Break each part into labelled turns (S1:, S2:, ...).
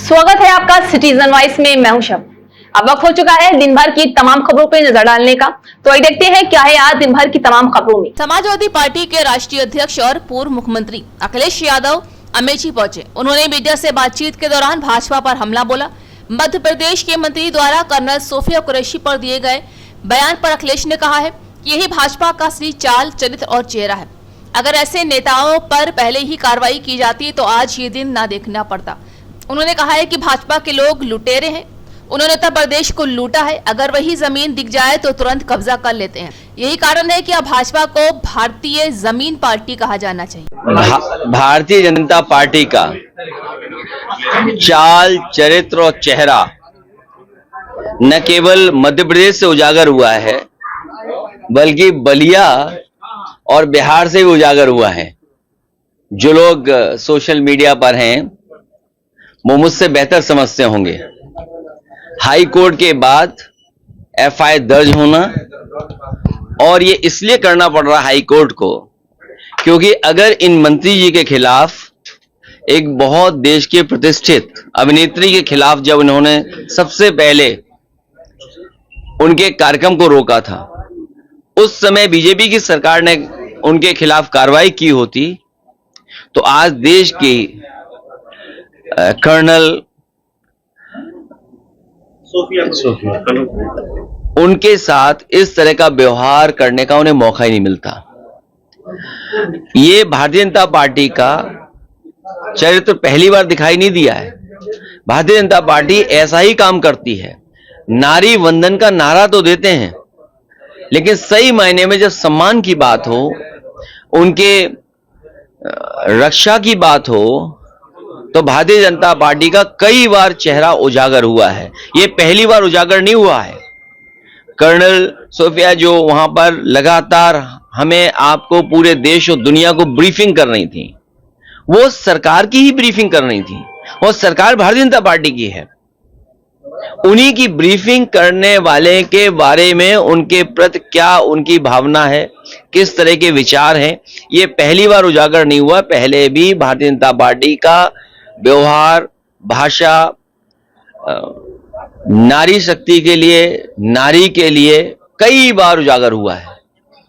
S1: स्वागत है आपका सिटीजन वॉइस में। मैं हूं शब। अब वक्त हो चुका है दिन भर की तमाम खबरों पर नजर डालने का, तो आइए देखते हैं क्या है आज दिन भर की तमाम खबरों में।
S2: समाजवादी पार्टी के राष्ट्रीय अध्यक्ष और पूर्व मुख्यमंत्री अखिलेश यादव अमेठी पहुंचे। उन्होंने मीडिया से बातचीत के दौरान भाजपा पर हमला बोला। मध्य प्रदेश के मंत्री द्वारा कर्नल सोफिया कुरैशी पर दिए गए बयान पर अखिलेश ने कहा है कि यही भाजपा का असली चाल, चरित्र और चेहरा है। अगर ऐसे नेताओं पर पहले ही कार्रवाई की जाती तो आज ये दिन ना देखना पड़ता। उन्होंने कहा है कि भाजपा के लोग लुटेरे हैं। उन्होंने उत्तर प्रदेश को लूटा है। अगर वही जमीन दिख जाए तो तुरंत कब्जा कर लेते हैं। यही कारण है कि अब भाजपा को भारतीय जमीन पार्टी कहा जाना चाहिए।
S3: भारतीय जनता पार्टी का चाल, चरित्र और चेहरा न केवल मध्य प्रदेश से उजागर हुआ है, बल्कि बलिया और बिहार से भी उजागर हुआ है। जो लोग सोशल मीडिया पर हैं वो मुझसे बेहतर समझते होंगे। हाई कोर्ट के बाद एफआईआर दर्ज होना, और ये इसलिए करना पड़ रहा हाई कोर्ट को क्योंकि अगर इन मंत्री जी के खिलाफ, एक बहुत देश के प्रतिष्ठित अभिनेत्री के खिलाफ जब उन्होंने सबसे पहले उनके कार्यक्रम को रोका था, उस समय बीजेपी की सरकार ने उनके खिलाफ कार्रवाई की होती तो आज देश की कर्नल उनके साथ इस तरह का व्यवहार करने का उन्हें मौका ही नहीं मिलता। ये भारतीय जनता पार्टी का चरित्र पहली बार दिखाई नहीं दिया है। भारतीय जनता पार्टी ऐसा ही काम करती है। नारी वंदन का नारा तो देते हैं, लेकिन सही मायने में जब सम्मान की बात हो, उनके रक्षा की बात हो, तो भारतीय जनता पार्टी का कई बार चेहरा उजागर हुआ है। ये पहली बार उजागर नहीं हुआ है। कर्नल सोफिया जो वहां पर लगातार हमें, आपको, पूरे देश और दुनिया को ब्रीफिंग कर रही थी, वो सरकार की ही ब्रीफिंग कर रही थी, और सरकार भारतीय जनता पार्टी की है। उन्हीं की ब्रीफिंग करने वाले के बारे में उनके प्रति क्या उनकी भावना है, किस तरह के विचार हैं, ये पहली बार उजागर नहीं हुआ। पहले भी भारतीय जनता पार्टी का व्यवहार, भाषा, नारी शक्ति के लिए, नारी के लिए कई बार उजागर हुआ है।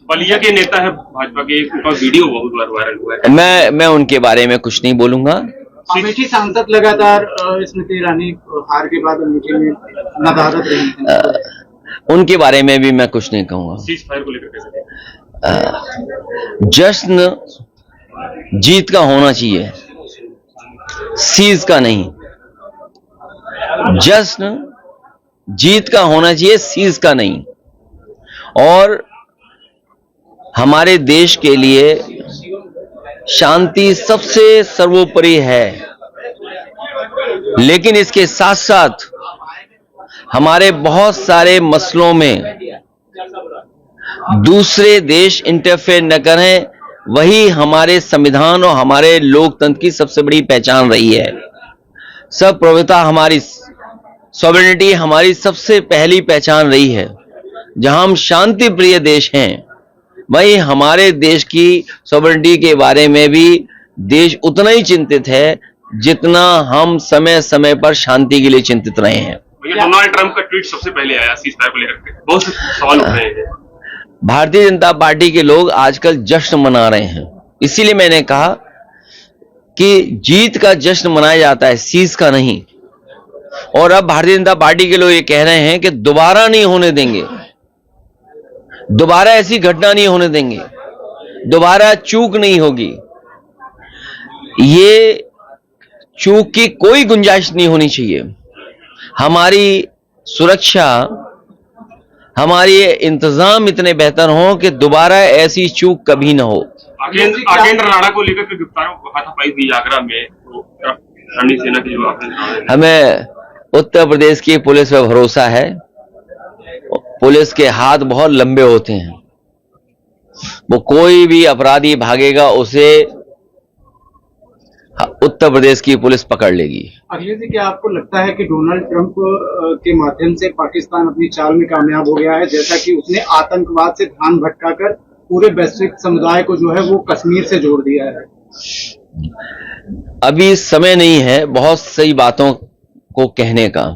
S4: बलिया के नेता है भाजपा के, उनका वीडियो बहुत बार वायरल हुआ है।
S3: मैं उनके बारे में कुछ नहीं बोलूंगा।
S5: अमेठी सांसद लगातार स्मृति ईरानी हार के बाद अमेठी में नदारद रही हैं।
S3: उनके बारे में भी मैं कुछ नहीं कहूंगा।
S4: सीज फायर को लेकर कैसे?
S3: जश्न जीत का होना चाहिए, सीज का नहीं। जश्न जीत का होना चाहिए, सीज का नहीं। और हमारे देश के लिए शांति सबसे सर्वोपरि है, लेकिन इसके साथ साथ हमारे बहुत सारे मसलों में दूसरे देश इंटरफेयर न करें, वही हमारे संविधान और हमारे लोकतंत्र की सबसे बड़ी पहचान रही है। सर्वप्रभुता, हमारी सॉवरेनिटी हमारी सबसे पहली पहचान रही है। जहां हम शांति प्रिय देश हैं, वहीं हमारे देश की सॉवरेनिटी के बारे में भी देश उतना ही चिंतित है जितना हम समय समय पर शांति के लिए चिंतित रहे हैं।
S4: डोनाल्ड ट्रंप का ट्वीट सबसे पहले आया सीज फायर को लेकर, बहुत से सवाल उठ रहे हैं।
S3: भारतीय जनता पार्टी के लोग आजकल जश्न मना रहे हैं, इसीलिए मैंने कहा कि जीत का जश्न मनाया जाता है, सीज का नहीं। और अब भारतीय जनता पार्टी के लोग ये कह रहे हैं कि दोबारा नहीं होने देंगे, दोबारा ऐसी घटना नहीं होने देंगे, दोबारा चूक नहीं होगी। ये चूक की कोई गुंजाइश नहीं होनी चाहिए। हमारी सुरक्षा, हमारे इंतजाम इतने बेहतर हों कि दोबारा ऐसी चूक कभी ना हो।
S4: आगेंद्र राणा को लेकर के गिरफ्तार हाथापाई हुई आगरा में, तो रणनीति सेना की जो
S3: हमें उत्तर प्रदेश की पुलिस पर भरोसा है। पुलिस के हाथ बहुत लंबे होते हैं, वो कोई भी अपराधी भागेगा उसे उत्तर प्रदेश की पुलिस पकड़ लेगी।
S5: अखिलेश जी, क्या आपको लगता है कि डोनाल्ड ट्रंप के माध्यम से पाकिस्तान अपनी चाल में कामयाब हो गया है, जैसा कि उसने आतंकवाद से ध्यान भटकाकर पूरे वैश्विक समुदाय को जो है वो कश्मीर से जोड़ दिया है?
S3: अभी समय नहीं है बहुत सही बातों को कहने का।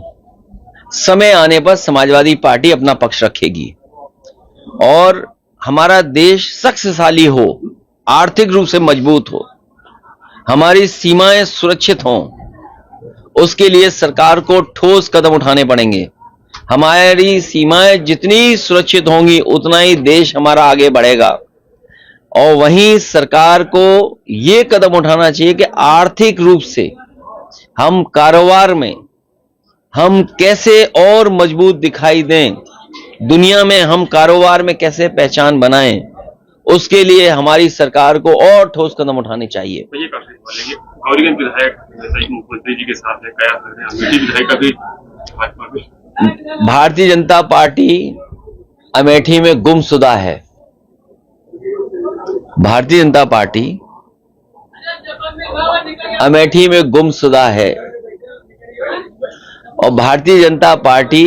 S3: समय आने पर समाजवादी पार्टी अपना पक्ष रखेगी और हमारा देश शक्तिशाली हो, आर्थिक रूप से मजबूत हो, हमारी सीमाएं सुरक्षित हों, उसके लिए सरकार को ठोस कदम उठाने पड़ेंगे। हमारी सीमाएं जितनी सुरक्षित होंगी उतना ही देश हमारा आगे बढ़ेगा। और वहीं सरकार को ये कदम उठाना चाहिए कि आर्थिक रूप से हम कारोबार में हम कैसे और मजबूत दिखाई दें, दुनिया में हम कारोबार में कैसे पहचान बनाएं, उसके लिए हमारी सरकार को और ठोस कदम उठाने चाहिए।
S4: तो ये काफी बोलेंगे गौरीगंज विधायक जैसा कि मुख्यमंत्री जी के साथ है, कया अमेठी विधायक का भी भाजपा में।
S3: भारतीय जनता पार्टी अमेठी में गुमशुदा है। भारतीय जनता पार्टी अमेठी में गुमशुदा है और भारतीय जनता पार्टी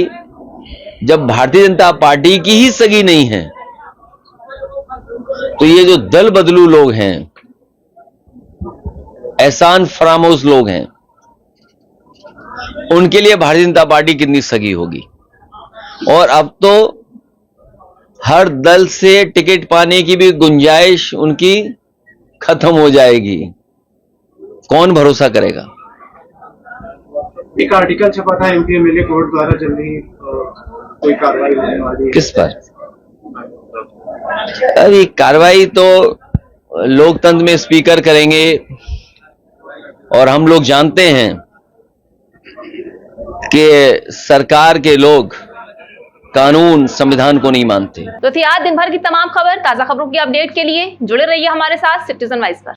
S3: जब भारतीय जनता पार्टी की ही सगी नहीं है तो ये जो दल बदलू लोग हैं, एहसान फरामोश लोग हैं, उनके लिए भारतीय जनता पार्टी कितनी सगी होगी। और अब तो हर दल से टिकट पाने की भी गुंजाइश उनकी खत्म हो जाएगी। कौन भरोसा करेगा।
S5: एक आर्टिकल छपा था एमपी एमएलए कोर्ट द्वारा जल्दी कोई कार्रवाई होने वाली है।
S3: किस पर? अरे कार्रवाई तो लोकतंत्र में स्पीकर करेंगे और हम लोग जानते हैं कि सरकार के लोग कानून संविधान को नहीं मानते।
S1: तो थी आज दिन भर की तमाम खबर। ताजा खबरों की अपडेट के लिए जुड़े रहिए हमारे साथ सिटीजन वाइस पर।